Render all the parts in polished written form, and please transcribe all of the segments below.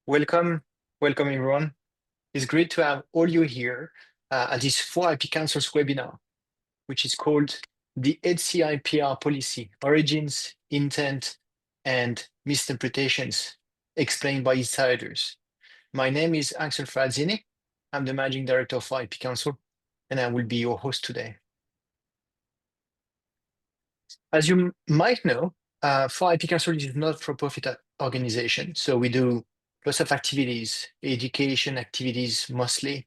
Welcome, welcome everyone. It's great to have all you here at this 4IP Council's webinar, which is called the ETSI IPR Policy, Origins, Intent, and Misinterpretations, explained by insiders. My name is Axel Frazzini. I'm the Managing Director of 4IP Council, and I will be your host today. As you might know, 4IP Council is not for-profit organization, so we do lots of activities, education activities mostly.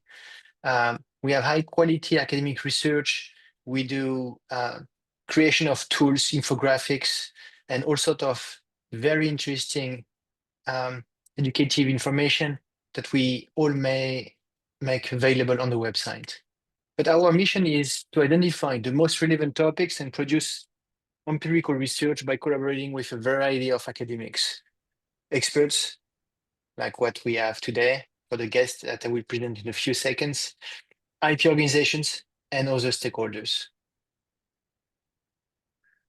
We have high quality academic research. We do creation of tools, infographics, and all sorts of very interesting educative information that we all may make available on the website. But our mission is to identify the most relevant topics and produce empirical research by collaborating with a variety of academics, experts, like what we have today for the guest that I will present in a few seconds, IP organizations, and other stakeholders.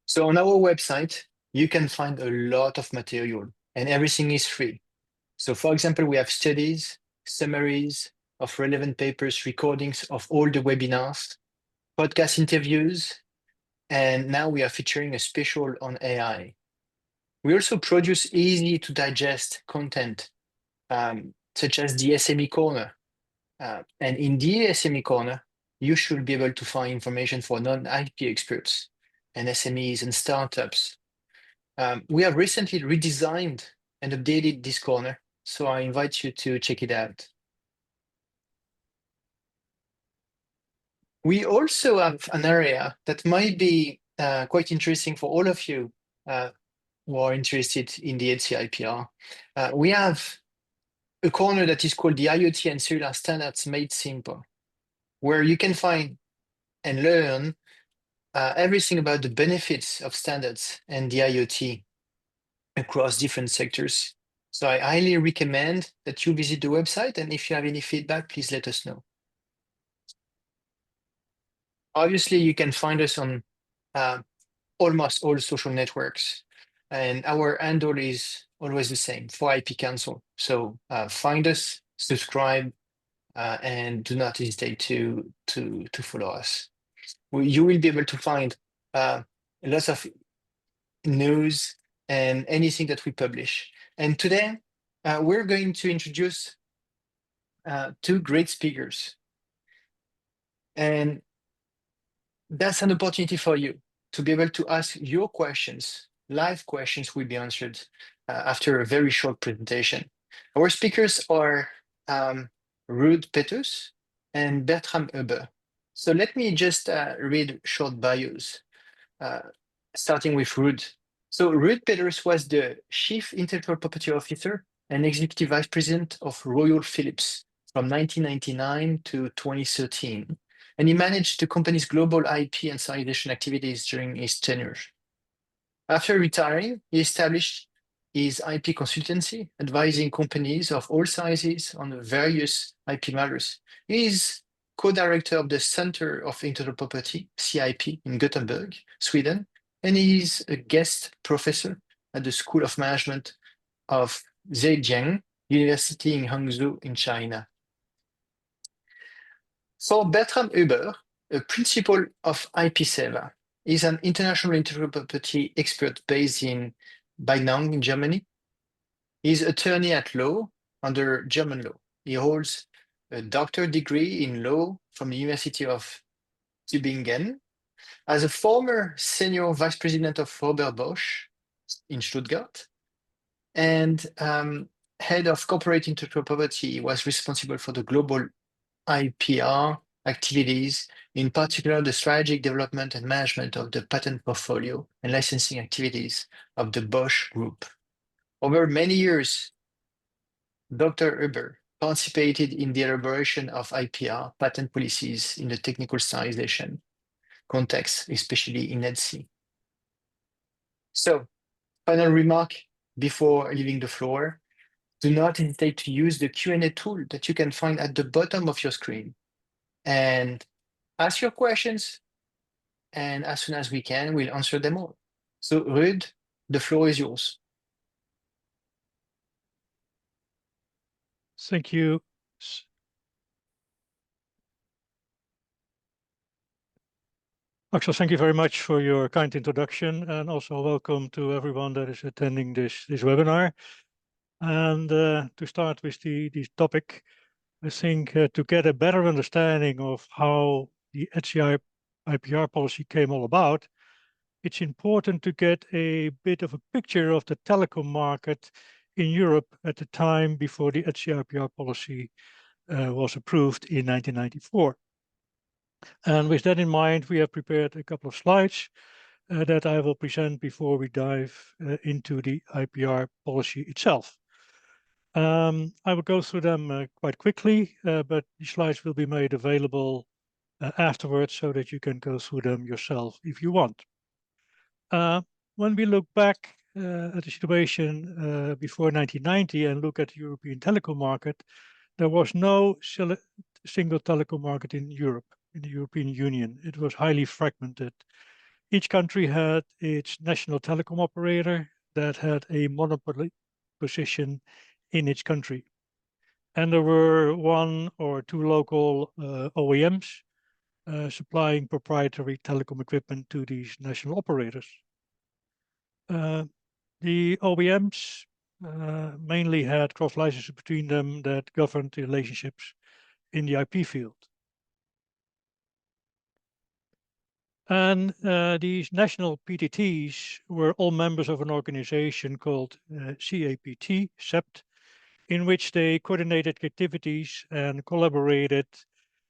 So on our website, you can find a lot of material and everything is free. So for example, we have studies, summaries of relevant papers, recordings of all the webinars, podcast interviews, and now we are featuring a special on AI. We also produce easy to digest content, such as the SME Corner. And in the SME Corner, you should be able to find information for non-IP experts and SMEs and startups. We have recently redesigned and updated this corner, so I invite you to check it out. We also have an area that might be quite interesting for all of you who are interested in the ETSI IPR. We have a corner that is called the IoT and Cellular Standards Made Simple, where you can find and learn everything about the benefits of standards and the IoT across different sectors. So I highly recommend that you visit the website, and if you have any feedback, please let us know. Obviously, you can find us on almost all social networks, and our handle is always the same, 4IP Council. So find us, subscribe, and do not hesitate to follow us. You will be able to find lots of news and anything that we publish. And today, we're going to introduce two great speakers. And that's an opportunity for you to be able to ask your questions. Live questions will be answered after a very short presentation. Our speakers are Ruud Peters and Bertram Huber. So let me just read short bios, starting with Ruud. So Ruud Peters was the Chief Intellectual Property Officer and Executive Vice President of Royal Philips from 1999 to 2013. And he managed the company's global IP and standardization activities during his tenure. After retiring, he established his IP consultancy, advising companies of all sizes on various IP matters. He is co-director of the Center of Intellectual Property, CIP, in Gothenburg, Sweden, and he is a guest professor at the School of Management of Zhejiang University in Hangzhou in China. For Bertram Huber, a principal of IP7, is an international intellectual property expert based in Bainang in Germany. He's attorney at law under German law. He holds a doctorate degree in law from the University of Tübingen. As a former senior vice president of Robert Bosch in Stuttgart and head of corporate intellectual property, he was responsible for the global IPR activities, in particular the strategic development and management of the patent portfolio and licensing activities of the Bosch Group. Over many years, Dr. Huber participated in the elaboration of IPR patent policies in the technical standardization context, especially in ETSI. So, final remark before leaving the floor. Do not hesitate to use the Q&A tool that you can find at the bottom of your screen and ask your questions, and as soon as we can, we'll answer them all. So Ruud, the floor is yours. Thank you. Axel, thank you very much for your kind introduction, and also welcome to everyone that is attending this webinar. And to start with the topic, I think to get a better understanding of how the ETSI IPR policy came all about, it's important to get a bit of a picture of the telecom market in Europe at the time before the ETSI IPR policy was approved in 1994. And with that in mind, we have prepared a couple of slides that I will present before we dive into the IPR policy itself. I will go through them quite quickly, but the slides will be made available afterwards so that you can go through them yourself if you want. When we look back at the situation before 1990 and look at the European telecom market, there was no single telecom market in Europe, in the European Union. It was highly fragmented. Each country had its national telecom operator that had a monopoly position in its country. And there were one or two local OEMs supplying proprietary telecom equipment to these national operators. The OEMs mainly had cross-licenses between them that governed the relationships in the IP field. And these national PTTs were all members of an organization called CEPT, in which they coordinated activities and collaborated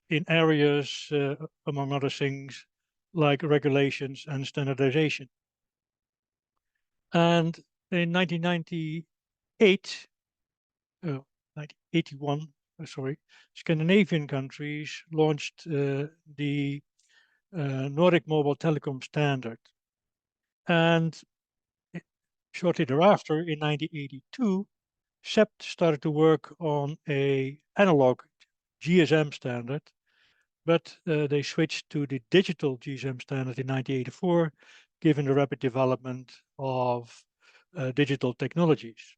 in areas, among other things, like regulations and standardization. And in 1981, Scandinavian countries launched the Nordic Mobile Telecom Standard. And shortly thereafter, in 1982, SEPT started to work on an analog GSM standard, but they switched to the digital GSM standard in 1984, given the rapid development of digital technologies.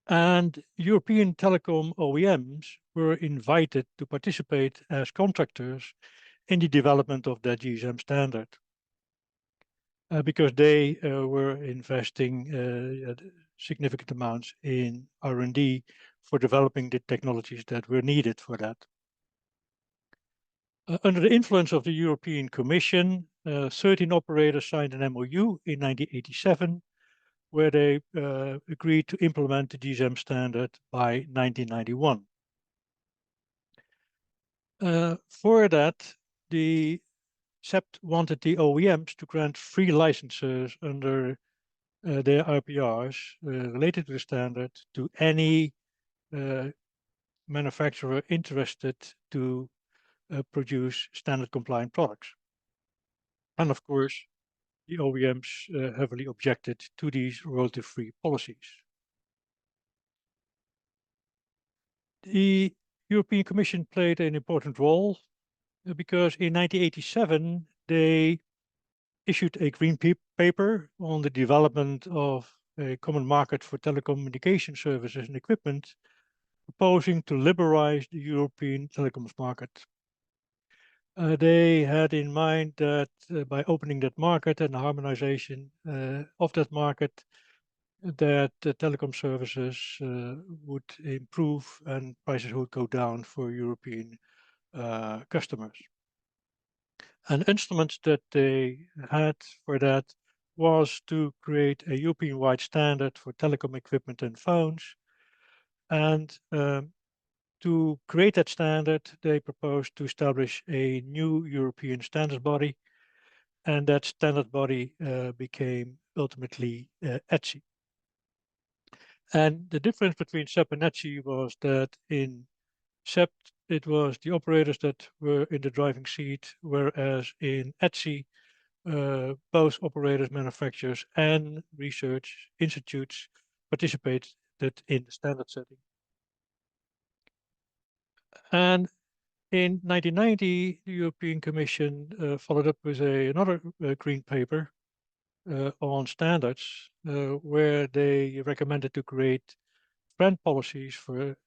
And European telecom OEMs were invited to participate as contractors in the development of that GSM standard because they were investing significant amounts in R&D for developing the technologies that were needed for that. Under the influence of the European Commission, 13 operators signed an MOU in 1987, where they agreed to implement the GSM standard by 1991. For that, the SEPT wanted the OEMs to grant free licenses under their IPRs related to the standard to any manufacturer interested to produce standard compliant products. And of course, the OEMs heavily objected to these royalty-free policies. The European Commission played an important role because in 1987, they issued a green paper on the development of a common market for telecommunication services and equipment, proposing to liberalize the European telecoms market. They had in mind that by opening that market and the harmonization of that market, that telecom services would improve and prices would go down for European customers. An instrument that they had for that was to create a European-wide standard for telecom equipment and phones. And to create that standard, they proposed to establish a new European standards body, and that standard body became ultimately ETSI. And the difference between SEP and ETSI was that in SEP, it was the operators that were in the driving seat, whereas in ETSI, both operators, manufacturers, and research institutes participated in the standard setting. And in 1990, the European Commission followed up with another green paper on standards, where they recommended to create FRAND policies for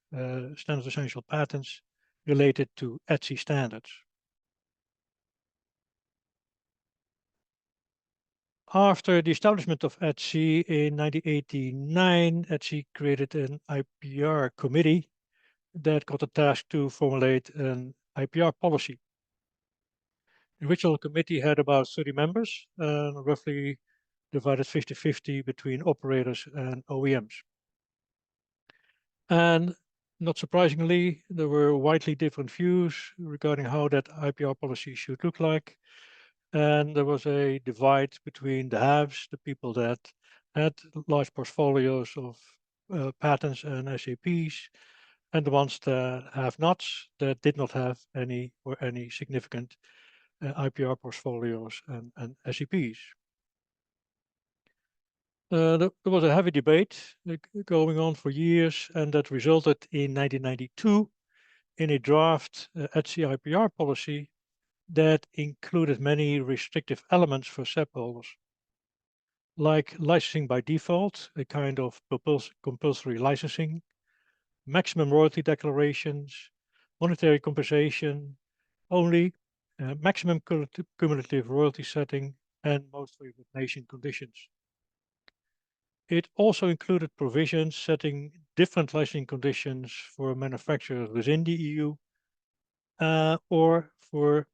standard essential patents related to ETSI standards. After the establishment of ETSI in 1989, ETSI created an IPR committee that got a task to formulate an IPR policy. The original committee had about 30 members, roughly divided 50-50 between operators and OEMs. And not surprisingly, there were widely different views regarding how that IPR policy should look like. And there was a divide between the haves, the people that had large portfolios of patents and SEPs, and the ones that have nots, that did not have any or any significant IPR portfolios and SEPs. There was a heavy debate going on for years, and that resulted in 1992 in a draft ETSI IPR policy that included many restrictive elements for SEP holders, like licensing by default, a kind of compulsory licensing, maximum royalty declarations, monetary compensation, only maximum cumulative royalty setting, and most favored nation conditions. It also included provisions setting different licensing conditions for manufacturers within the EU or for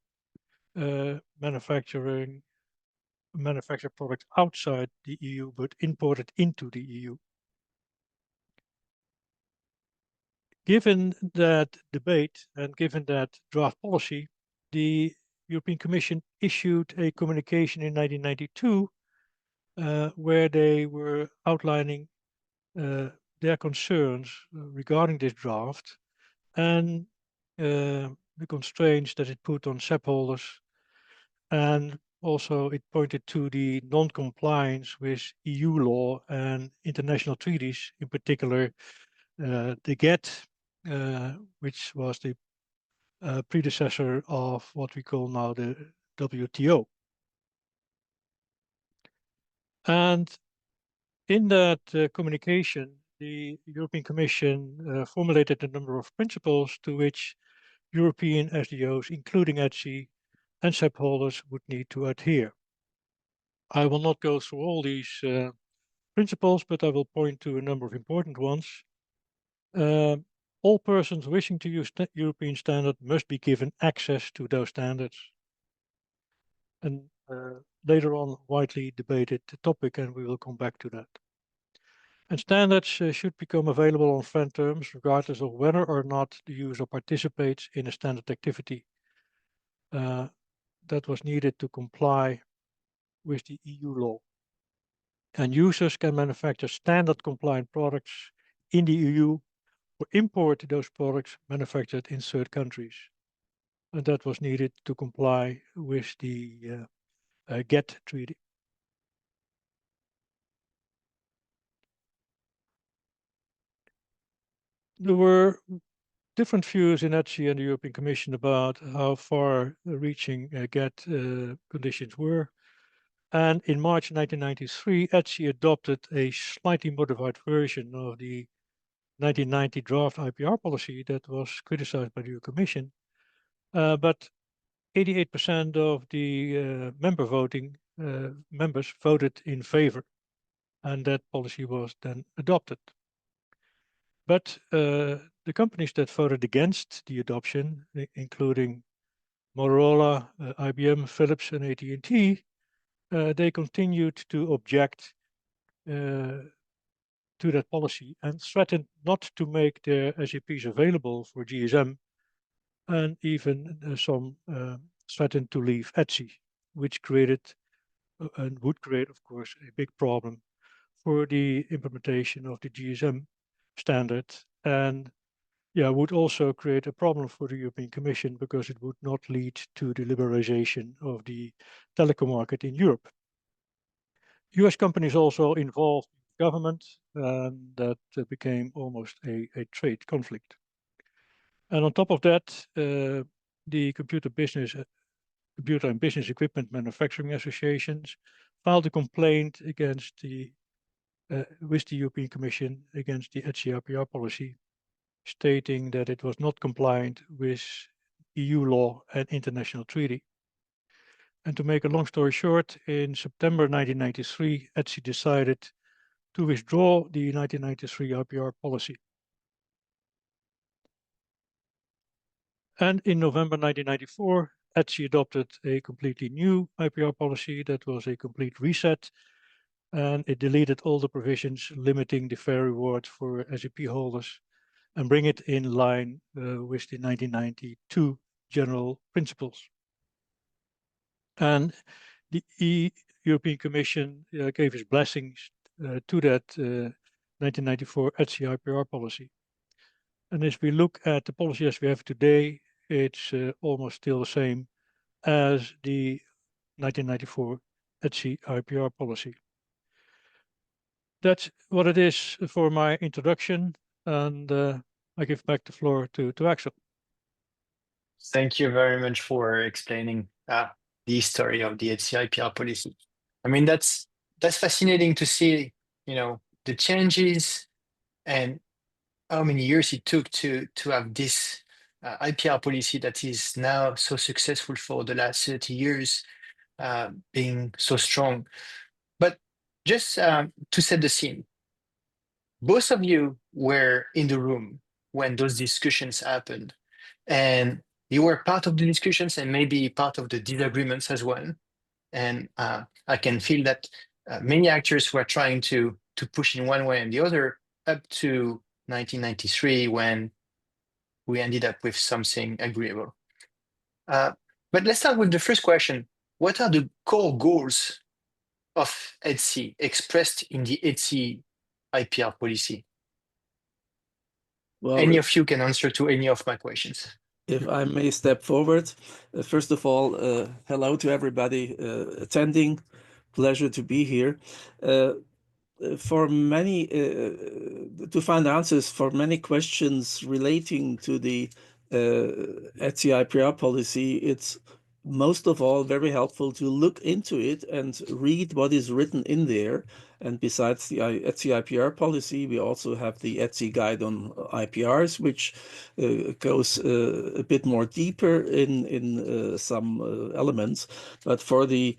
manufactured products outside the EU but imported into the EU. Given that debate and given that draft policy, the European Commission issued a communication in 1992 where they were outlining their concerns regarding this draft and the constraints that it put on SEP holders, and also it pointed to the non-compliance with EU law and international treaties, in particular the GATT, which was the predecessor of what we call now the WTO. And in that communication, the European Commission formulated a number of principles to which European SDOs, including ETSI and SEP holders, would need to adhere. I will not go through all these principles, but I will point to a number of important ones. All persons wishing to use European standard must be given access to those standards. And later on, widely debated topic, and we will come back to that. And standards should become available on FRAND terms, regardless of whether or not the user participates in a standard activity that was needed to comply with the EU law. And users can manufacture standard compliant products in the EU or import those products manufactured in third countries. And that was needed to comply with the GATT treaty. There were different views in ETSI and the European Commission about how far reaching GATT conditions were. And in March 1993, ETSI adopted a slightly modified version of the 1990 draft IPR policy that was criticized by the EU Commission. But 88% of the members voted in favor, and that policy was then adopted. But the companies that voted against the adoption, including Motorola, IBM, Philips, and AT&T, they continued to object to that policy and threatened not to make their SEPs available for GSM, and even some threatened to leave ETSI, which created and would create, of course, a big problem for the implementation of the GSM standard, and would also create a problem for the European Commission because it would not lead to the liberalization of the telecom market in Europe. US companies also involved government, and that became almost a trade conflict. And on top of that, the Computer and Business Equipment Manufacturing Associations filed a complaint against with the European Commission against the ETSI IPR policy, stating that it was not compliant with EU law and international treaty. And to make a long story short, in September 1993, ETSI decided to withdraw the 1993 IPR policy. And in November 1994, ETSI adopted a completely new IPR policy that was a complete reset, and it deleted all the provisions limiting the fair reward for SEP holders and bring it in line with the 1992 general principles. And the European Commission gave its blessings to that 1994 ETSI IPR policy. And as we look at the policy as we have today, it's almost still the same as the 1994 ETSI IPR policy. That's what it is for my introduction, and I give back the floor to Axel. Thank you very much for explaining the story of the ETSI IPR policy. I mean, that's fascinating to see, the changes and how many years it took to have this IPR policy that is now so successful for the last 30 years, being so strong. But just to set the scene, both of you were in the room when those discussions happened, and you were part of the discussions and maybe part of the disagreements as well. And I can feel that many actors were trying to push in one way and the other up to 1993 when we ended up with something agreeable. But let's start with the first question. What are the core goals of ETSI expressed in the ETSI IPR policy? Well, any of you can answer to any of my questions. If I may step forward, first of all, hello to everybody attending. Pleasure to be here. For many, to find answers for many questions relating to the ETSI IPR policy, it's most of all very helpful to look into it and read what is written in there. And besides the ETSI IPR policy, we also have the ETSI guide on IPRs, which goes a bit more deeper in some elements. But for the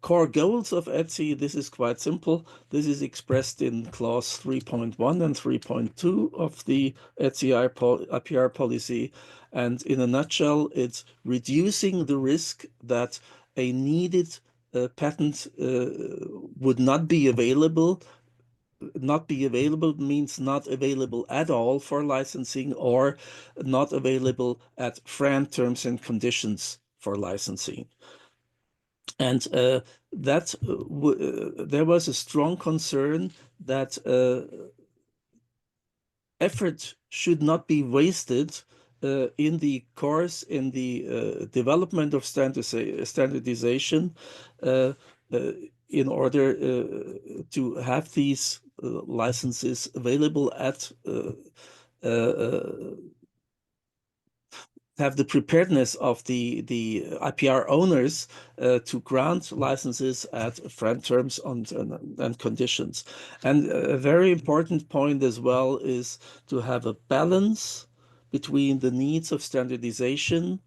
core goals of ETSI, this is quite simple. This is expressed in clause 3.1 and 3.2 of the ETSI IPR policy. And in a nutshell, it's reducing the risk that a needed patent would not be available. Not be available means not available at all for licensing, or not available at FRAND terms and conditions for licensing. And that there was a strong concern that effort should not be wasted in the course, in the development of standardization in order to have these licenses available at have the preparedness of the IPR owners to grant licenses at FRAND terms and conditions. And a very important point as well is to have a balance between the needs of standardization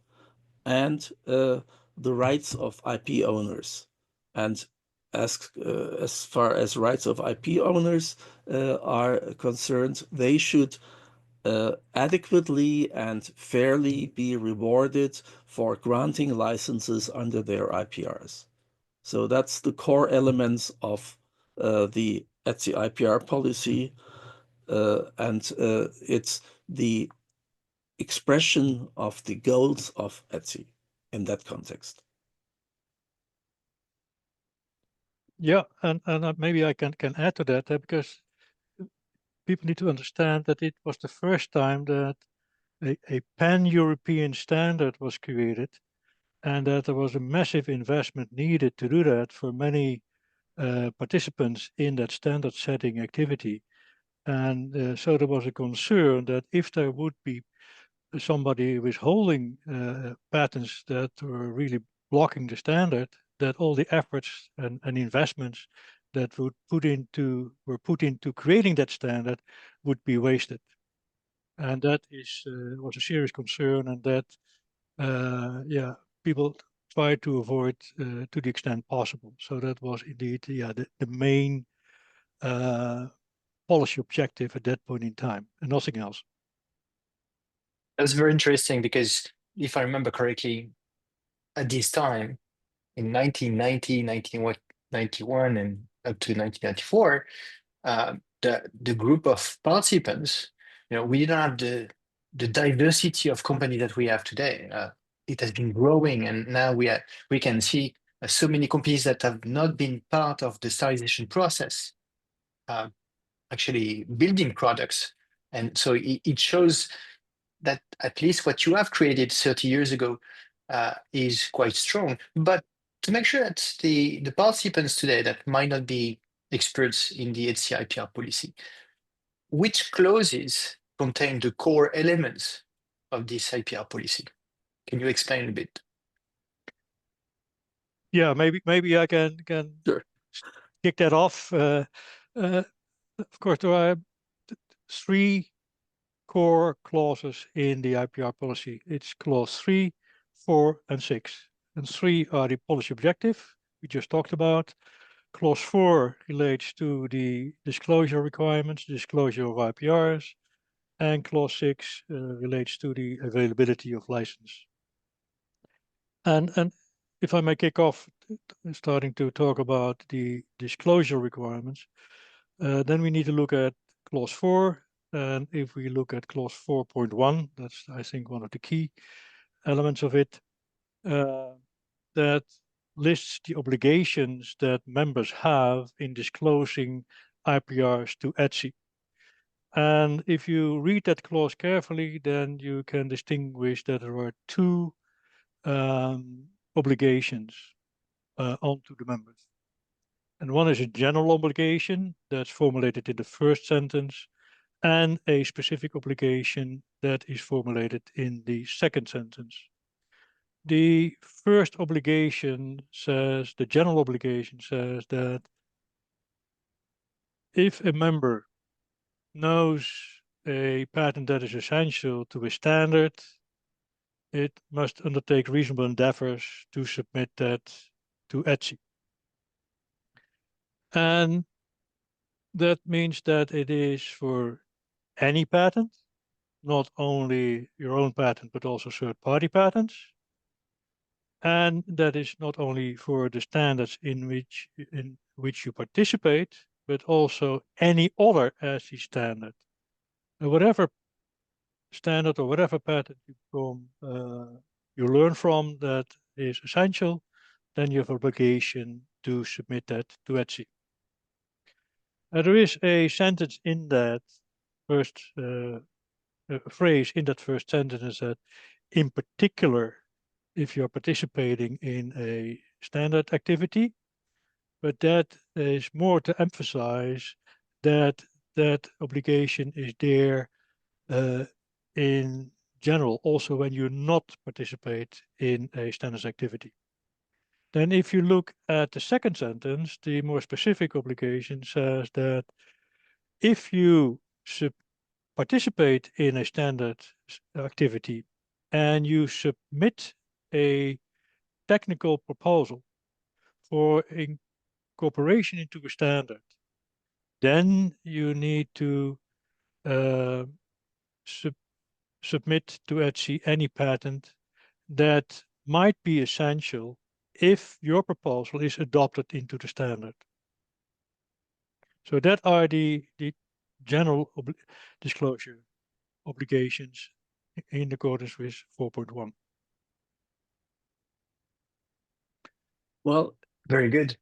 and the rights of IP owners. And as far as rights of IP owners are concerned, they should adequately and fairly be rewarded for granting licenses under their IPRs. So that's the core elements of the ETSI IPR policy, and it's the expression of the goals of ETSI in that context. Yeah, and maybe I can add to that, because people need to understand that it was the first time that a pan-European standard was created, and that there was a massive investment needed to do that for many participants in that standard setting activity. And so there was a concern that if there would be somebody withholding patents that were really blocking the standard, that all the efforts and investments that were put into creating that standard would be wasted. and that was a serious concern, and that people try to avoid to the extent possible. So that was indeed the main policy objective at that point in time, and nothing else. That's very interesting because if I remember correctly, at this time in 1990, 1991, and up to 1994, the group of participants, we didn't have the diversity of companies that we have today. It has been growing, and now we can see so many companies that have not been part of the standardization process actually building products. And so it shows that at least what you have created 30 years ago is quite strong. But to make sure that the participants today that might not be experts in the ETSI IPR policy, which clauses contain the core elements of this IPR policy? Can you explain a bit? Yeah, maybe I can Sure. kick that off. Of course, there are 3 core clauses in the IPR policy. It's clause 3, 4, and 6. And 3 are the policy objective we just talked about. Clause 4 relates to the disclosure requirements, disclosure of IPRs, and clause 6 relates to the availability of license. And if I may kick off, starting to talk about the disclosure requirements, then we need to look at clause 4. And if we look at clause 4.1, that's, I think, one of the key elements of it, that lists the obligations that members have in disclosing IPRs to ETSI. And if you read that clause carefully, then you can distinguish that there are 2 obligations onto the members. And one is a general obligation that's formulated in the first sentence, and a specific obligation that is formulated in the second sentence. The first obligation says, the general obligation says that if a member knows a patent that is essential to a standard, it must undertake reasonable endeavors to submit that to ETSI. And that means that it is for any patent, not only your own patent, but also third-party patents. And that is not only for the standards in which you participate, but also any other ETSI standard. Whatever standard or whatever patent you learn from that is essential, then you have obligation to submit that to ETSI. There is a sentence in that first phrase in that first sentence that, in particular, if you're participating in a standard activity, but that is more to emphasize that that obligation is there in general, also when you not participate in a standards activity. Then if you look at the second sentence, the more specific obligation says that if you participate in a standard activity and you submit a technical proposal for incorporation into a standard, then you need to submit to ETSI any patent that might be essential if your proposal is adopted into the standard. So that are the general disclosure obligations in accordance with 4.1. Well, very good.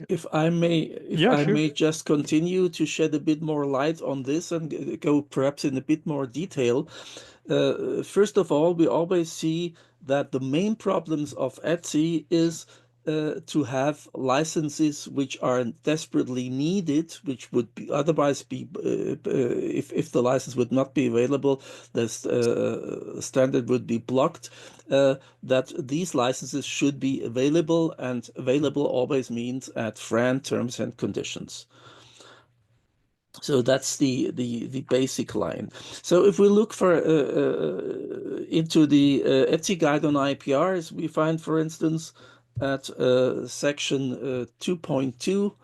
If I may, Sure. just continue to shed a bit more light on this and go perhaps in a bit more detail. First of all, we always see that the main problems of ETSI is to have licenses which are desperately needed, which would be otherwise be if the license would not be available, the standard would be blocked. That these licenses should be available, and available always means at FRAND terms and conditions. So that's the basic line. So if we look for into the ETSI guide on IPRs, we find, for instance, at section 2.2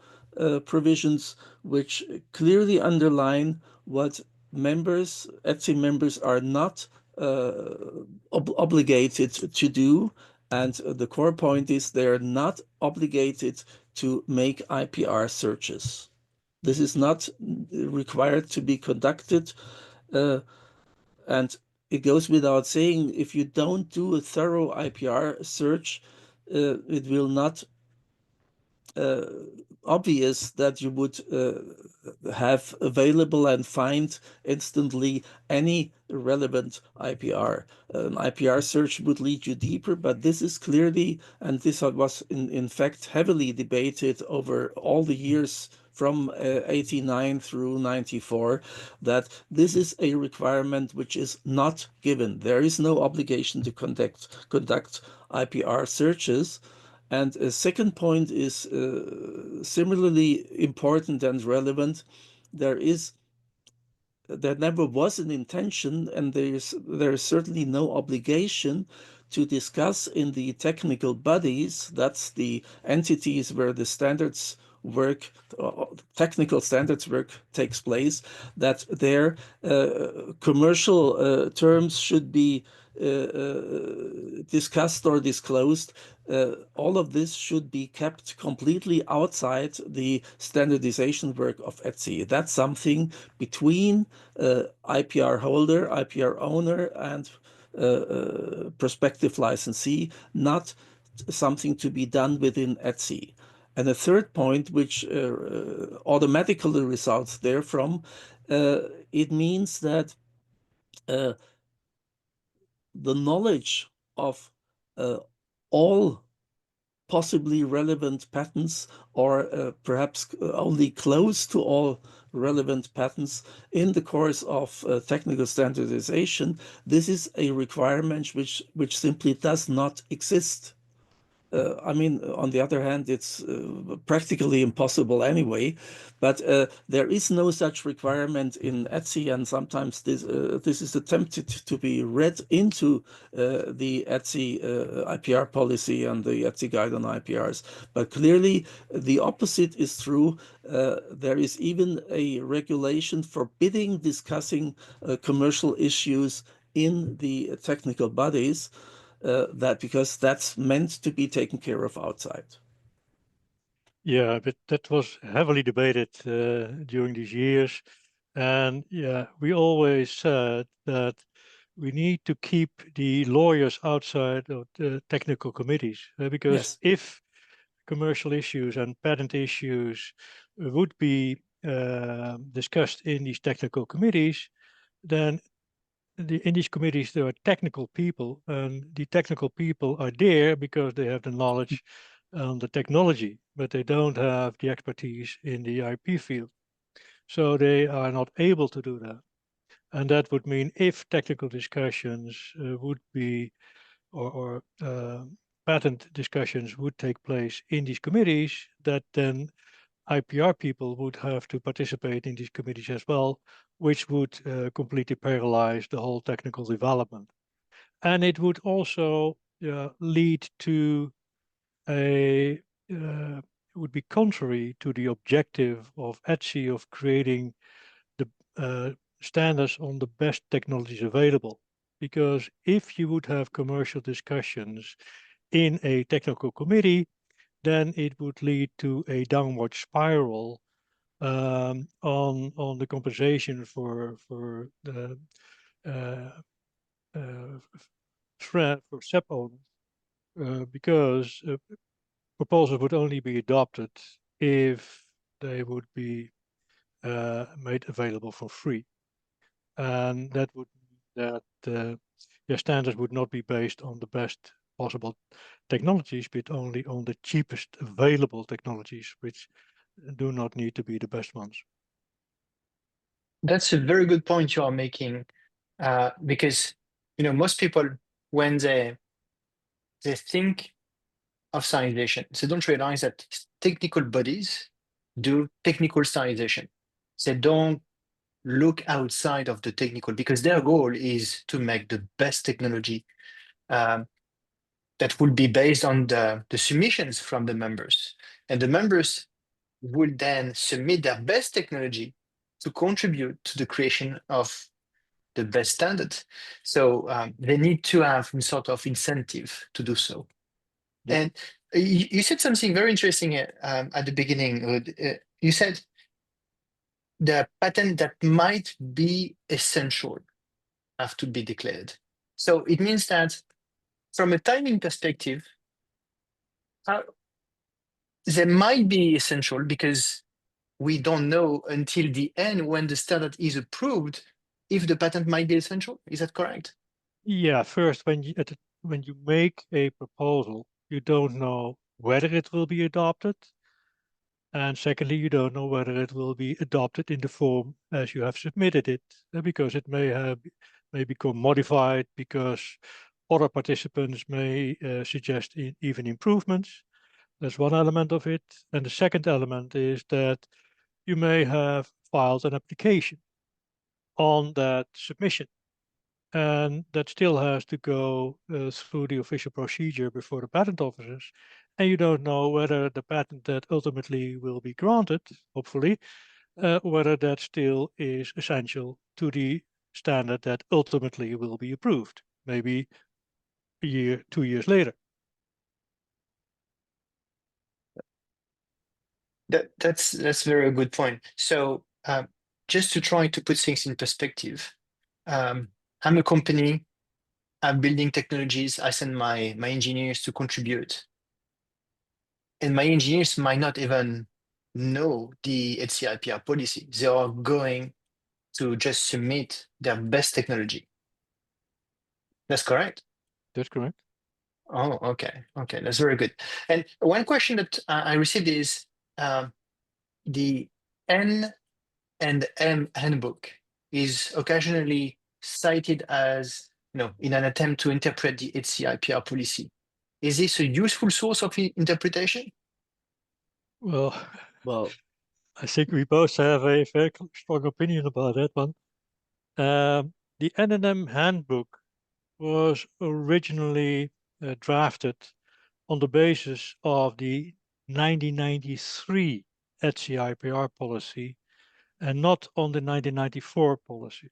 provisions, which clearly underline what members, ETSI members, are not obligated to do. And the core point is they're not obligated to make IPR searches. This is not required to be conducted, and it goes without saying, if you don't do a thorough IPR search, it will not obvious that you would have available and find instantly any relevant IPR. An IPR search would lead you deeper, but this is clearly, and this was in fact heavily debated over all the years from 89 through 94, that this is a requirement which is not given. There is no obligation to conduct IPR searches. And a second point is similarly important and relevant. There never was an intention, and there is certainly no obligation to discuss in the technical bodies, that's the entities where the standards work, technical standards work takes place, that their commercial terms should be discussed or disclosed. All of this should be kept completely outside the standardization work of ETSI. That's something between IPR holder, IPR owner, and prospective licensee, not something to be done within ETSI. And a third point, which automatically results therefrom, it means that the knowledge of all possibly relevant patents, or perhaps only close to all relevant patents in the course of technical standardization, this is a requirement which simply does not exist. I mean, on the other hand, it's practically impossible anyway, but there is no such requirement in ETSI, and sometimes this is attempted to be read into the ETSI IPR policy and the ETSI guide on IPRs. But clearly, the opposite is true. There is even a regulation forbidding discussing commercial issues in the technical bodies. That because that's meant to be taken care of outside. Yeah, but that was heavily debated during these years. And yeah, we always said that we need to keep the lawyers outside of the technical committees, because Yes. if commercial issues and patent issues would be discussed in these technical committees, then in these committees there are technical people, and the technical people are there because they have the knowledge on the technology, but they don't have the expertise in the IP field. So they are not able to do that. And that would mean if technical discussions would be, or patent discussions would take place in these committees, that then IPR people would have to participate in these committees as well, which would completely paralyze the whole technical development. And it would also lead to would be contrary to the objective of ETSI of creating the standards on the best technologies available. Because if you would have commercial discussions in a technical committee, then it would lead to a downward spiral on the compensation for the for SEP owners, because proposals would only be adopted if they would be made available for free, and that would mean that your standards would not be based on the best possible technologies, but only on the cheapest available technologies, which do not need to be the best ones. That's a very good point you are making, because most people, when they think of standardization, they don't realize that technical bodies do technical standardization. They don't look outside of the technical because their goal is to make the best technology that will be based on the submissions from the members. And the members will then submit their best technology to contribute to the creation of the best standard. So they need to have some sort of incentive to do so. Yeah. And you said something very interesting at the beginning. Ruud. You said the patent that might be essential have to be declared. So it means that from a timing perspective, they might be essential because we don't know until the end when the standard is approved if the patent might be essential. Is that correct? Yeah, first, when you make a proposal, you don't know whether it will be adopted. And secondly, you don't know whether it will be adopted in the form as you have submitted it, because it may become modified because other participants may suggest even improvements. That's one element of it. And the second element is that you may have filed an application on that submission. And that still has to go through the official procedure before the patent offices. And you don't know whether the patent that ultimately will be granted, hopefully, whether that still is essential to the standard that ultimately will be approved, maybe a year, 2 years later. That's very good point. So just to try to put things in perspective, I'm a company, I'm building technologies, I send my engineers to contribute. And my engineers might not even know the ETSI IPR policy. They are going to just submit their best technology. That's correct? That's correct. Oh, okay. Okay, that's very good. And one question that I received is the N and M handbook is occasionally cited as, in an attempt to interpret the ETSI IPR policy. Is this a useful source of interpretation? Well, Well, I think we both have a very strong opinion about that one. The N&M handbook was originally drafted on the basis of the 1993 ETSI IPR policy and not on the 1994 policy.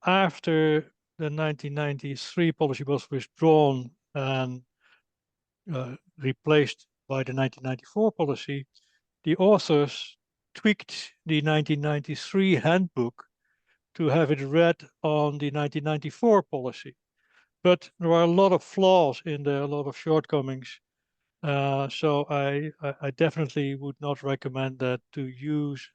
After the 1993 policy was withdrawn and replaced by the 1994 policy, the authors tweaked the 1993 handbook to have it read on the 1994 policy. But there are a lot of flaws in there, a lot of shortcomings. So I definitely would not recommend that to use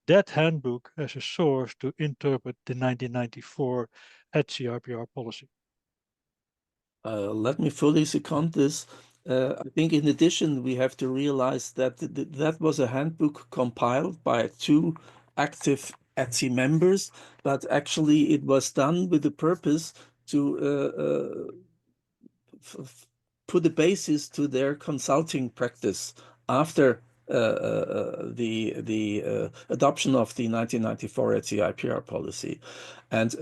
that handbook as a source to interpret the 1994 ETSI IPR policy. Let me fully second this. I think in addition, we have to realize that that was a handbook compiled by 2 active ETSI members, but actually it was done with the purpose to put the basis to their consulting practice after the adoption of the 1994 ETSI IPR policy. And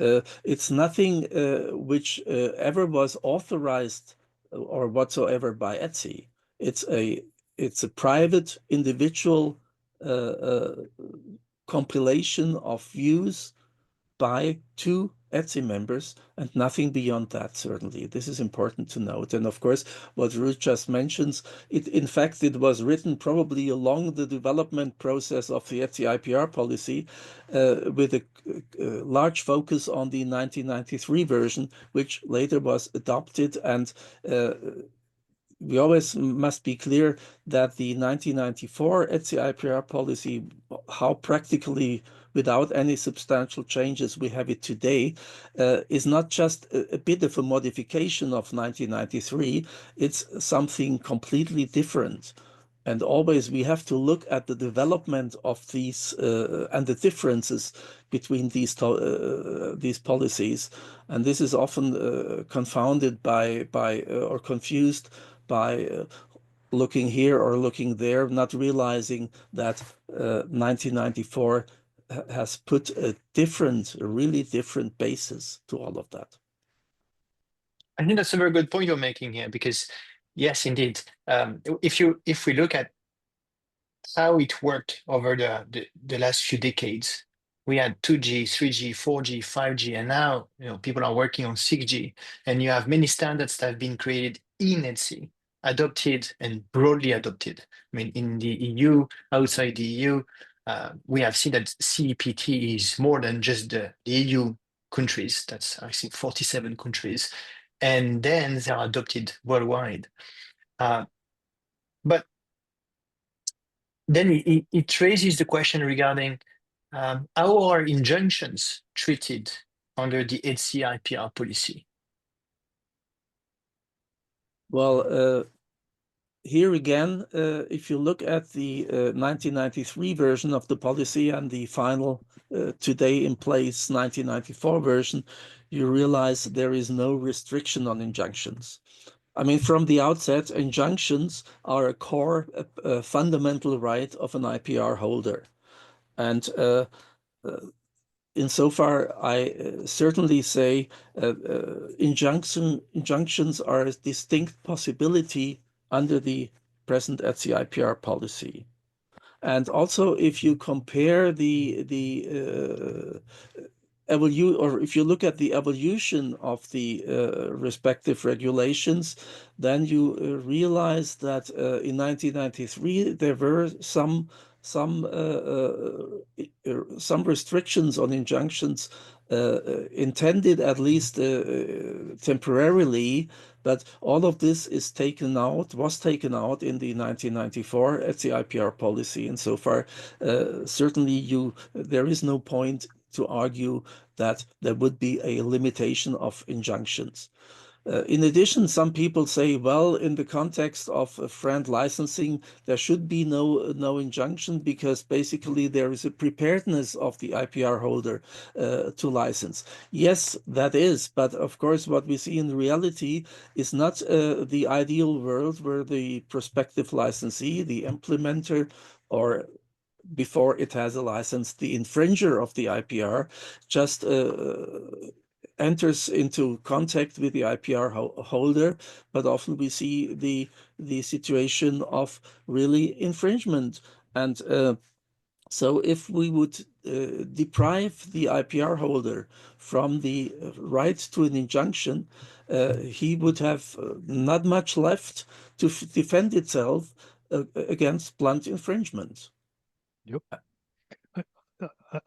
it's nothing which ever was authorized or whatsoever by ETSI. It's a private individual compilation of views by 2 ETSI members and nothing beyond that, certainly. This is important to note. And of course, what Ruud just mentions, in fact, it was written probably along the development process of the ETSI IPR policy with a large focus on the 1993 version, which later was adopted. And we always must be clear that the 1994 ETSI IPR policy, how practically without any substantial changes we have it today, is not just a bit of a modification of 1993, it's something completely different. And always we have to look at the development of these and the differences between these policies. And this is often confounded by or confused by looking here or looking there, not realizing that 1994 has put a really different basis to all of that. I think that's a very good point you're making here, because yes, indeed, if we look at how it worked over the last few decades, we had 2G, 3G, 4G, 5G, and now people are working on 6G, and you have many standards that have been created in ETSI, adopted and broadly adopted. I mean, in the EU, outside the EU, we have seen that CEPT is more than just the EU countries. That's, I think, 47 countries, and then they are adopted worldwide. But then it raises the question regarding how are injunctions treated under the ETSI IPR policy? Well, here again, if you look at the 1993 version of the policy and the final today in place 1994 version, you realize there is no restriction on injunctions. I mean, from the outset, injunctions are a core, fundamental right of an IPR holder. And insofar, I certainly say injunctions are a distinct possibility under the present ETSI IPR policy. And also, if you compare if you look at the evolution of the respective regulations, then you realize that in 1993 there were some restrictions on injunctions intended, at least temporarily, but all of this was taken out in the 1994 ETSI IPR policy. And so far, certainly there is no point to argue that there would be a limitation of injunctions. In addition, some people say, well, in the context of FRAND licensing, there should be no injunction, because basically there is a preparedness of the IPR holder to license. Yes, that is, but of course what we see in reality is not the ideal world where the prospective licensee, the implementer, or before it has a license, the infringer of the IPR just enters into contact with the IPR holder, but often we see the situation of really infringement. And so if we would deprive the IPR holder from the right to an injunction, he would have not much left to defend itself against blunt infringement. Yep.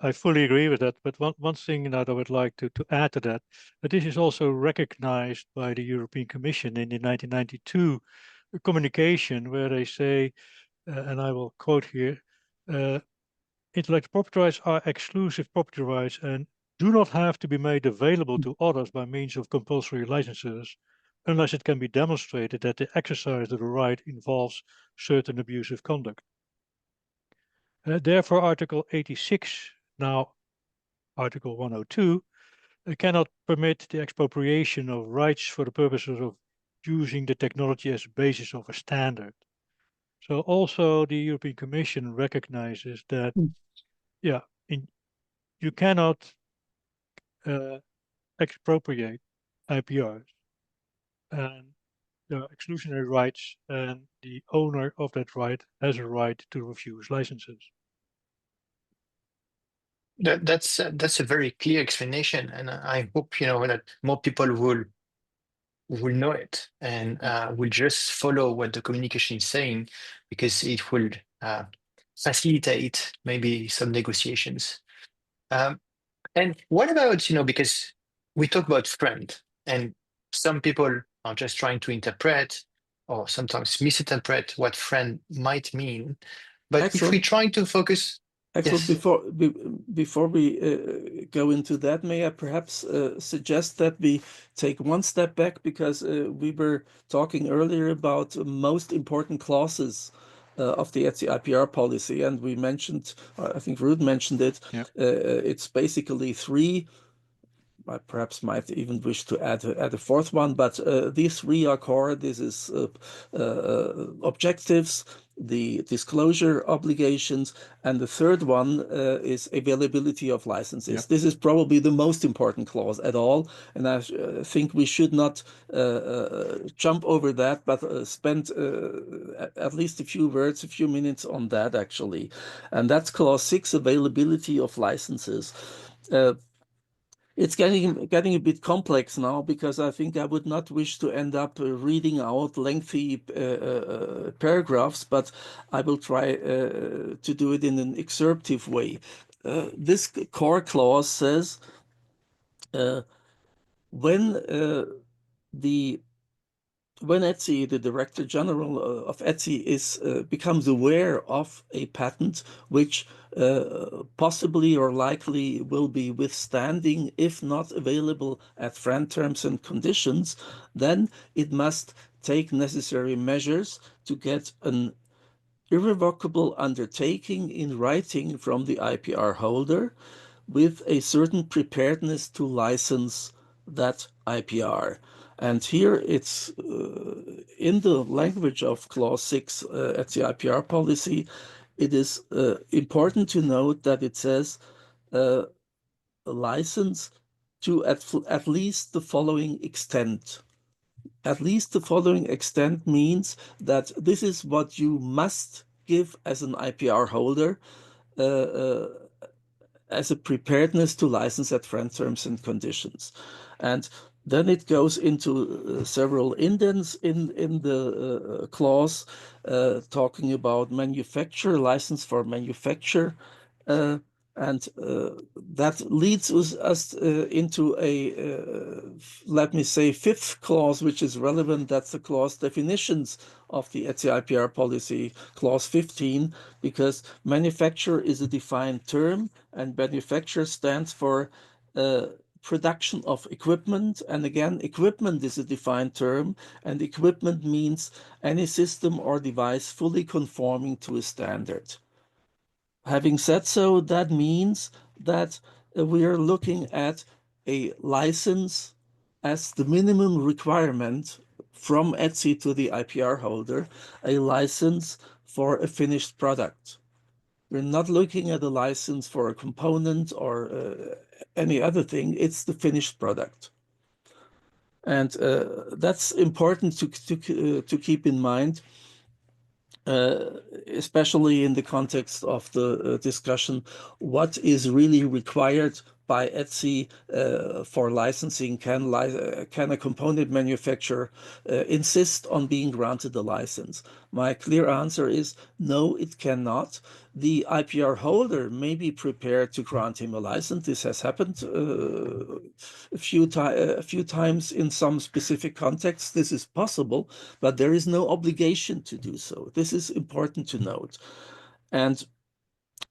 I fully agree with that, but one thing that I would like to add to that this is also recognized by the European Commission in the 1992 communication, where they say, and I will quote here, intellectual property rights are exclusive property rights and do not have to be made available to others by means of compulsory licenses, unless it can be demonstrated that the exercise of the right involves certain abusive conduct. Therefore, Article 86, now Article 102, cannot permit the expropriation of rights for the purposes of using the technology as a basis of a standard. So also the European Commission recognizes that, you cannot expropriate IPRs, and the exclusionary rights, and the owner of that right has a right to refuse licenses. That's a very clear explanation, and I hope that more people will know it and will just follow what the communication is saying, because it will facilitate maybe some negotiations. And what about, because we talk about FRAND, and some people are just trying to interpret or sometimes misinterpret what FRAND might mean. But Excellent. if we're trying to focus... Excellent. Yes. Before we go into that, may I perhaps suggest that we take one step back, because we were talking earlier about most important clauses of the ETSI IPR policy, and we mentioned, I think Ruud mentioned it, it's basically three I perhaps might even wish to add a fourth one, but these three are core. This is objectives, the disclosure obligations, and the third one is availability of licenses. Yeah. This is probably the most important clause at all, and I think we should not jump over that, but spend at least a few words, a few minutes on that actually. And that's clause 6, availability of licenses. It's getting a bit complex now, because I think I would not wish to end up reading out lengthy paragraphs, but I will try to do it in an excerptive way. This core clause says when ETSI, the Director General of ETSI, becomes aware of a patent which possibly or likely will be withstanding, if not available at FRAND terms and conditions, then it must take necessary measures to get an irrevocable undertaking in writing from the IPR holder with a certain preparedness to license that IPR. And here it's in the language of clause 6 at the IPR policy, it is important to note that it says a license to at least the following extent. At least the following extent means that this is what you must give as an IPR holder as a preparedness to license at FRAND terms and conditions. And then it goes into several indents in the clause, talking about manufacturer, license for manufacture, and that leads us into a, let me say, fifth clause, which is relevant. That's the clause definitions of the ETSI IPR policy, clause 15, because manufacturer is a defined term, and manufacturer stands for production of equipment. And again, equipment is a defined term, and equipment means any system or device fully conforming to a standard. Having said so, that means that we are looking at a license as the minimum requirement from ETSI to the IPR holder, a license for a finished product. We're not looking at a license for a component or any other thing. It's the finished product. And that's important to keep in mind, especially in the context of the discussion, what is really required by ETSI for licensing. Can a component manufacturer insist on being granted a license? My clear answer is no, it cannot. The IPR holder may be prepared to grant him a license. This has happened a few times in some specific contexts. This is possible, but there is no obligation to do so. This is important to note. And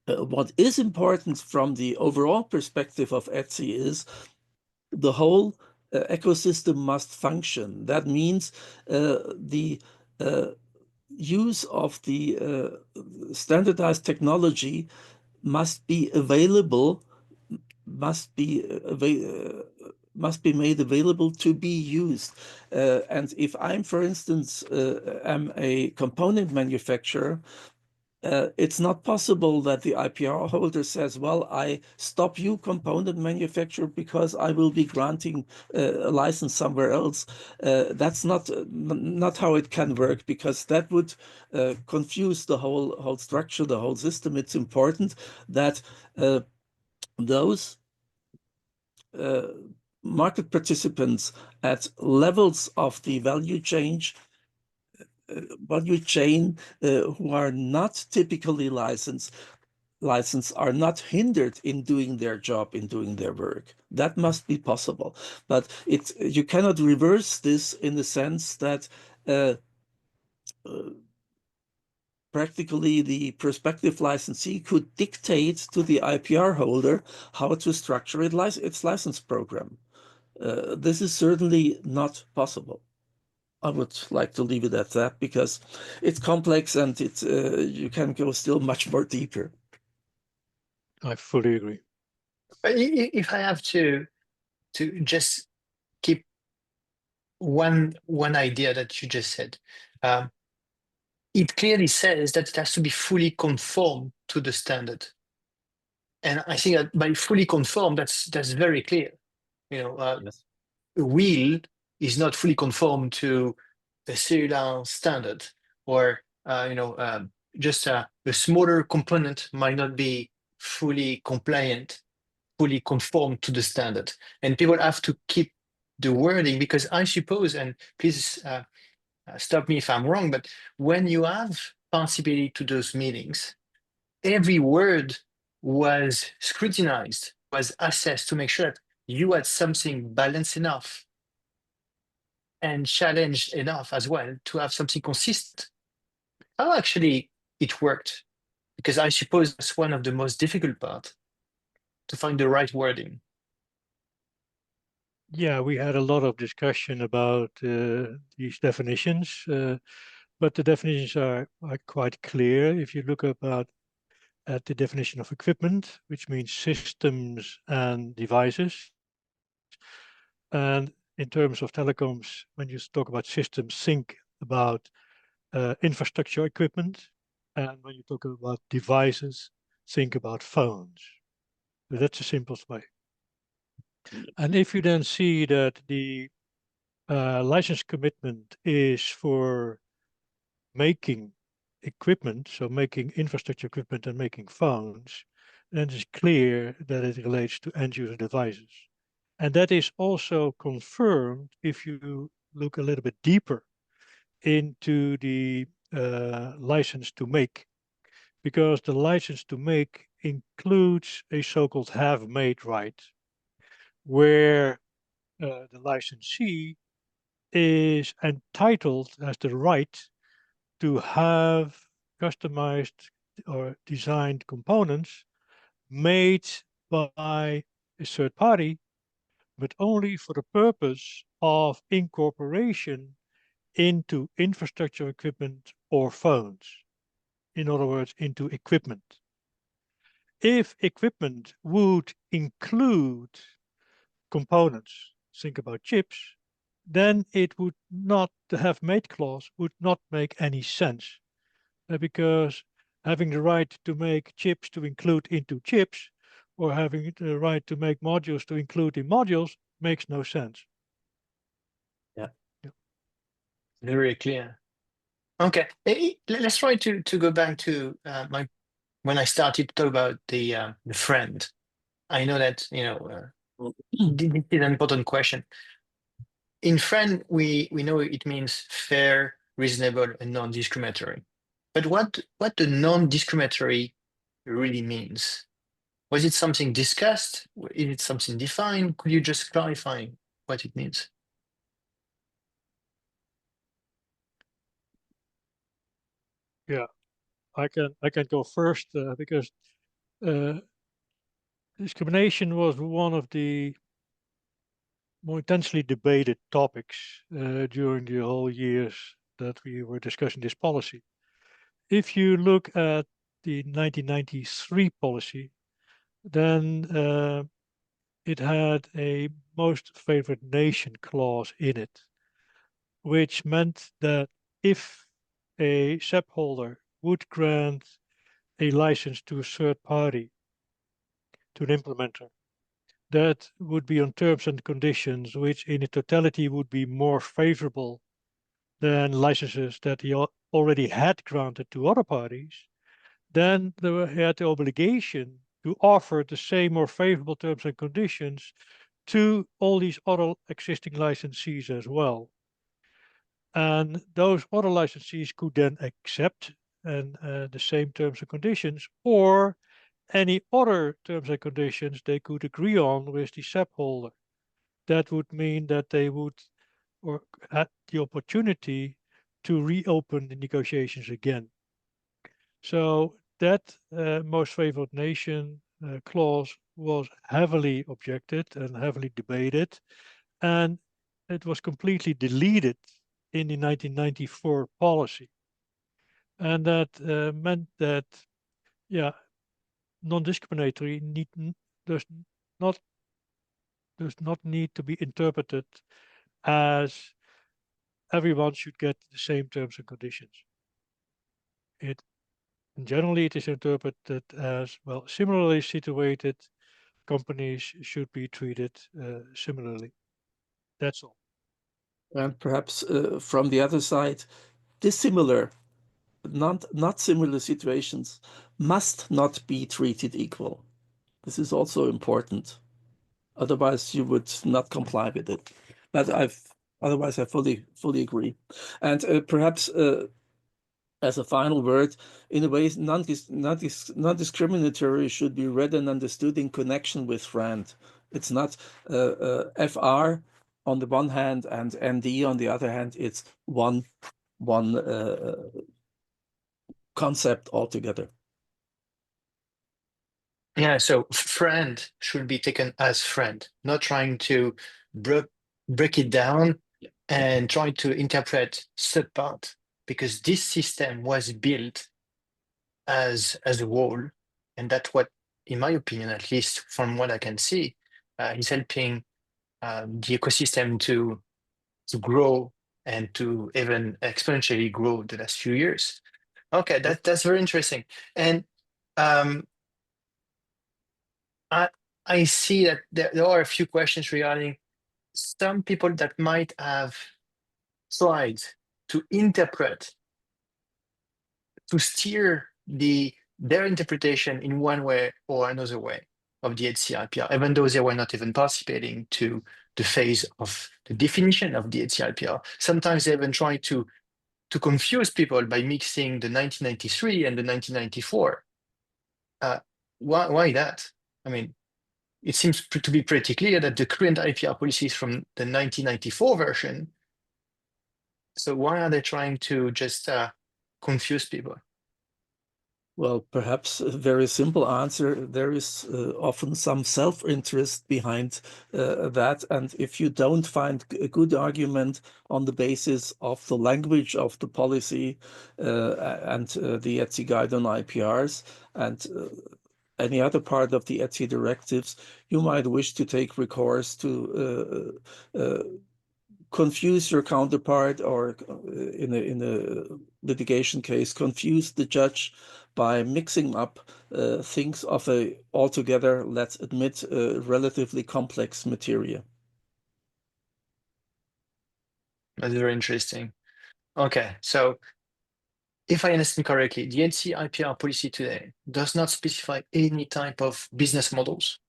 what is important from the overall perspective of ETSI is the whole ecosystem must function. That means the use of the standardized technology must be available, must be made available to be used. And if I'm, for instance, am a component manufacturer, it's not possible that the IPR holder says, well, I stop you, component manufacturer, because I will be granting a license somewhere else. That's not how it can work, because that would confuse the whole structure, the whole system. It's important that those market participants at levels of the value chain who are not typically licensed are not hindered in doing their job, in doing their work. That must be possible. But you cannot reverse this in the sense that practically the prospective licensee could dictate to the IPR holder how to structure its license program. This is certainly not possible. I would like to leave it at that, because it's complex and you can go still much more deeper. I fully agree. If I have to to just keep one idea that you just said. It clearly says that it has to be fully conform to the standard. And I think that by fully conform, that's very clear. Yes. A wheel is not fully conform to the cellular standard, or just a smaller component might not be fully compliant, fully conform to the standard. And people have to keep the wording, because I suppose, and please stop me if I'm wrong, but when you have participated to those meetings, every word was scrutinized, was assessed to make sure that you had something balanced enough and challenged enough as well to have something consistent. How actually it worked? Because I suppose that's one of the most difficult part, to find the right wording. Yeah, we had a lot of discussion about these definitions, but the definitions are quite clear. If you look at the definition of equipment, which means systems and devices. And in terms of telecoms, when you talk about systems, think about infrastructure equipment. And when you talk about devices, think about phones. So that's the simplest way. And if you then see that the license commitment is for making equipment, so making infrastructure equipment and making phones, then it's clear that it relates to end user devices. And that is also confirmed if you look a little bit deeper into the license to make, because the license to make includes a so-called have-made right, where the licensee is entitled, has the right to have customized or designed components made by a third party, but only for the purpose of incorporation into infrastructure equipment or phones. In other words, into equipment. If equipment would include components, think about chips, then it would not, the have made clause would not make any sense, because having the right to make chips to include into chips, or having the right to make modules to include in modules, makes no sense. Yeah. Very clear. Okay, let's try to go back to when I started to talk about the FRAND. I know that this is an important question. In FRAND, we know it means fair, reasonable, and non-discriminatory. But what the non-discriminatory really means? Was it something discussed? Is it something defined? Could you just clarify what it means? Yeah, I can go first because discrimination was one of the more intensely debated topics during the whole years that we were discussing this policy. If you look at the 1993 policy, then it had a most favored nation clause in it, which meant that if a SEP holder would grant a license to a third party, to an implementer, that would be on terms and conditions which in totality would be more favorable than licenses that he already had granted to other parties, then he had the obligation to offer the same or favorable terms and conditions to all these other existing licensees as well. And those other licensees could then accept the same terms and conditions, or any other terms and conditions they could agree on with the SEP holder. That would mean that they would or had the opportunity to reopen the negotiations again. So that most favored nation clause was heavily objected and heavily debated, and it was completely deleted in the 1994 policy. And that meant that, yeah, non-discriminatory does not does not need to be interpreted as everyone should get the same terms and conditions. Generally, it is interpreted as, well, similarly situated companies should be treated similarly. That's all. And perhaps from the other side, dissimilar, not similar situations must not be treated equal. This is also important. Otherwise, you would not comply with it. But otherwise, I fully agree. And perhaps as a final word, in a way, non-discriminatory should be read and understood in connection with FRAND. It's not FR on the one hand and ND on the other hand. It's one concept altogether. Yeah, so friend should be taken as friend, not trying to break it down and try to interpret subpart, because this system was built as a whole, and that's what, in my opinion, at least from what I can see, is helping the ecosystem to grow and to even exponentially grow the last few years. Okay, that's very interesting. And I see that there are a few questions regarding some people that might have tried to interpret, to steer their interpretation in one way or another way of the ETSI IPR, even though they were not even participating to the phase of the definition of the ETSI IPR. Sometimes they even try to confuse people by mixing the 1993 and the 1994. Why that? I mean, it seems to be pretty clear that the current IPR policy is from the 1994 version. So why are they trying to just confuse people? Well, perhaps a very simple answer. There is often some self-interest behind that. And if you don't find a good argument on the basis of the language of the policy and the ETSI guide on IPRs and any other part of the ETSI directives, you might wish to take recourse to confuse your counterpart, or in a litigation case, confuse the judge by mixing up things of a altogether, let's admit, relatively complex material. That's very interesting. Okay, so if I understand correctly, the ETSI IPR policy today does not specify any type of business models.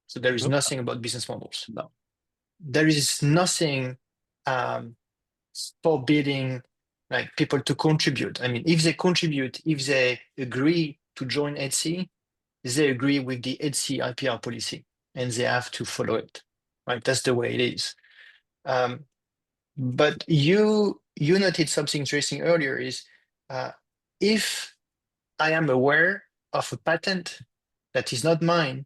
So there is Nope. nothing about business models. No. There is nothing forbidding like people to contribute. I mean, if they contribute, if they agree to join ETSI, they agree with the ETSI IPR policy and they have to follow it. Right? That's the way it is. But you noted something interesting earlier is if I am aware of a patent that is not mine,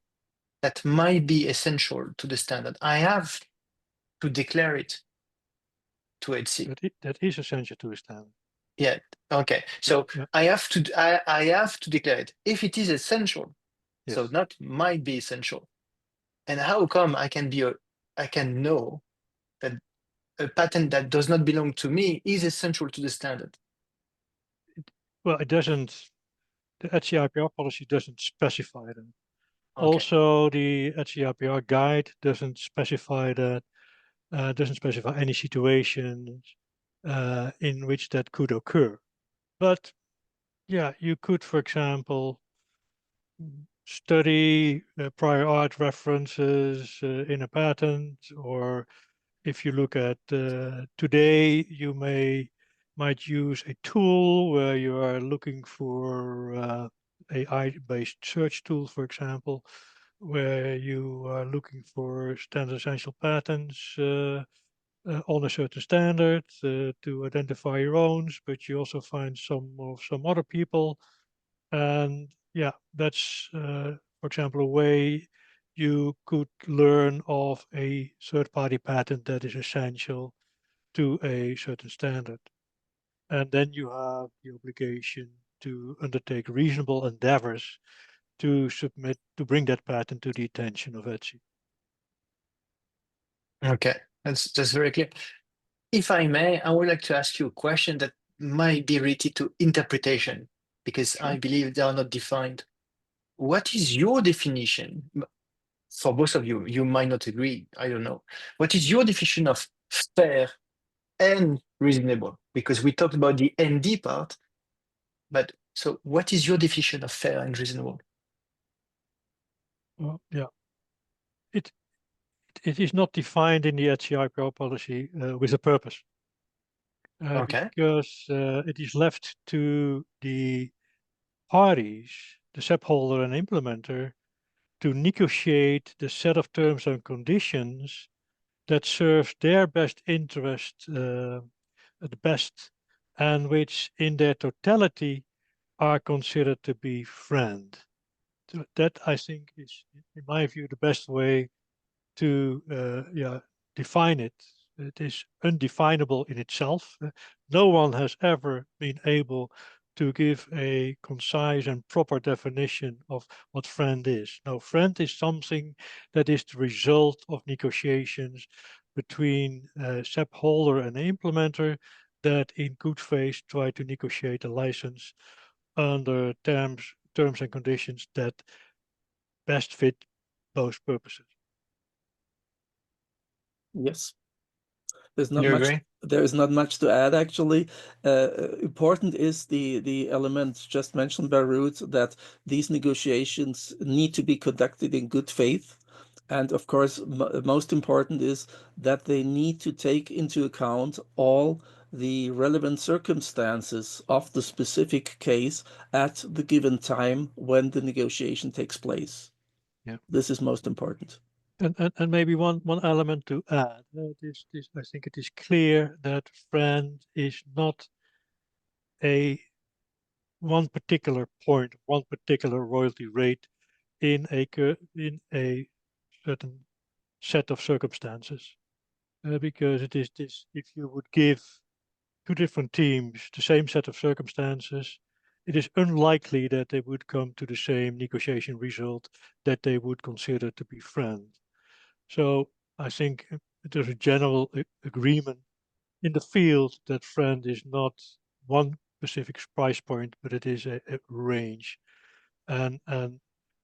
that might be essential to the standard, I have to declare it to ETSI. That is essential to a standard. Yeah. Okay. So Yeah. I have to declare it if it is essential. Yes. So not might be essential. And how come I can know that a patent that does not belong to me is essential to the standard? Well, it doesn't. The ETSI IPR policy doesn't specify them. Okay. Also, the ETSI IPR guide doesn't specify that. Doesn't specify any situations in which that could occur. But yeah, you could, for example, study prior art references in a patent, or if you look at today, you might use a tool where you are looking for AI-based search tool, for example, where you are looking for standard essential patents on a certain standard to identify your own, but you also find some other people. And yeah, that's, for example, a way you could learn of a third-party patent that is essential to a certain standard. And then you have the obligation to undertake reasonable endeavors to bring that patent to the attention of ETSI. Okay, that's very clear. If I may, I would like to ask you a question that might be related to interpretation, because I believe they are not defined. What is your definition? For both of you, you might not agree. I don't know. What is your definition of fair and reasonable? Because we talked about the ND part, but so what is your definition of fair and reasonable? Well, yeah, it is not defined in the ETSI IPR policy with a purpose, Okay. because it is left to the parties, the SEP holder and implementer, to negotiate the set of terms and conditions that serves their best interest the best, and which in their totality are considered to be FRAND. So that, I think, is, in my view, the best way to define it. It is undefinable in itself. No one has ever been able to give a concise and proper definition of what FRAND is. No, FRAND is something that is the result of negotiations between SEP holder and implementer that in good faith try to negotiate a license under terms and conditions that best fit both purposes. Yes. There's not You much. agree? There is not much to add, actually. Important is the element just mentioned by Ruud, that these negotiations need to be conducted in good faith. And of course, most important is that they need to take into account all the relevant circumstances of the specific case at the given time when the negotiation takes place. Yeah. This is most important. And maybe one element to add. This I think it is clear that FRAND is not one particular point, one particular royalty rate in a certain set of circumstances, because it is this. If you would give two different teams the same set of circumstances, it is unlikely that they would come to the same negotiation result that they would consider to be FRAND. So I think there's a general agreement in the field that FRAND is not one specific price point, but it is a range. And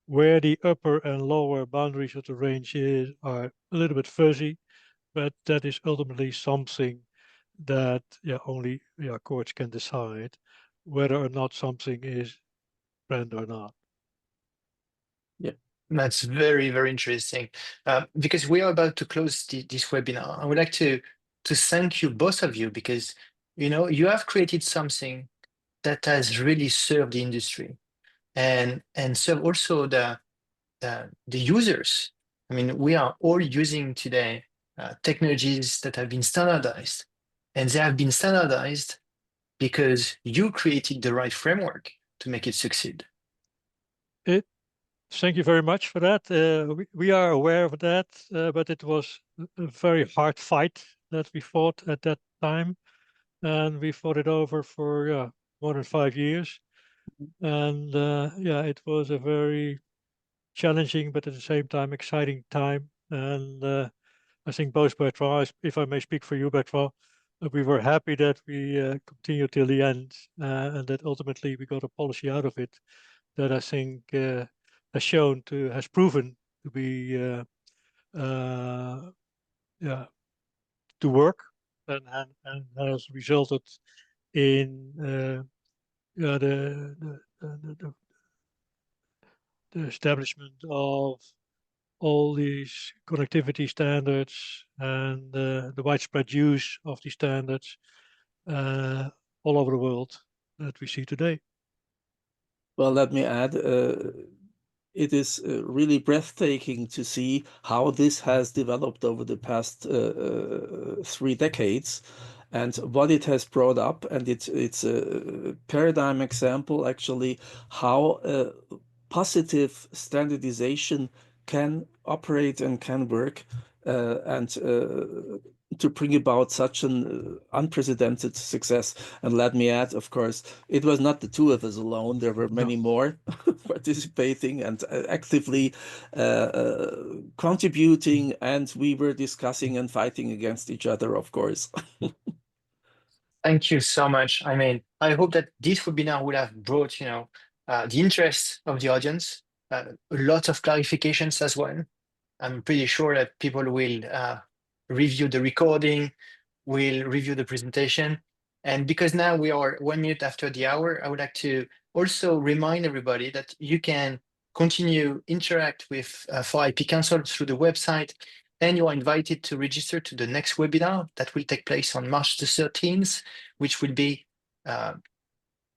where the upper and lower boundaries of the range are a little bit fuzzy, but that is ultimately something that only courts can decide whether or not something is FRAND or not. Yeah. That's very, very interesting. Because we are about to close this webinar. I would like to thank you, both of you, because you have created something that has really served the industry and serve also the users. I mean, we are all using today technologies that have been standardized, and they have been standardized because you created the right framework to make it succeed. Thank you very much for that. We are aware of that, but it was a very hard fight that we fought at that time, and we fought it over for more than 5 years. And it was a very challenging, but at the same time exciting time. And I think both Bertrand, if I may speak for you, Bertrand, we were happy that we continued till the end, and that ultimately we got a policy out of it that I think has proven to be to work, and has resulted in the establishment of all these connectivity standards and the widespread use of these standards all over the world that we see today. Well, let me add, it is really breathtaking to see how this has developed over the past 3 decades and what it has brought up. And it's a paradigm example, actually, how positive standardization can operate and can work. And to bring about such an unprecedented success. And let me add, of course, it was not the two of us alone. There were many more participating and actively contributing, and we were discussing and fighting against each other, of course. Thank you so much. I mean, I hope that this webinar will have brought, the interest of the audience, a lot of clarifications as well. I'm pretty sure that people will review the recording, will review the presentation. And because now we are 1 minute after the hour, I would like to also remind everybody that you can continue interact with for IP Council through the website, and you are invited to register to the next webinar that will take place on March the 13th, which will be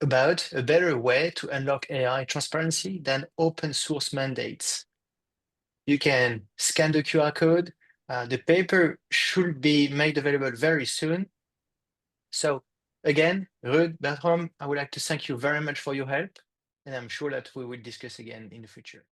about a better way to unlock AI transparency than open source mandates. You can scan the QR code. The paper should be made available very soon. So again, Ruud, Bertram, I would like to thank you very much for your help, and I'm sure that we will discuss again in the future.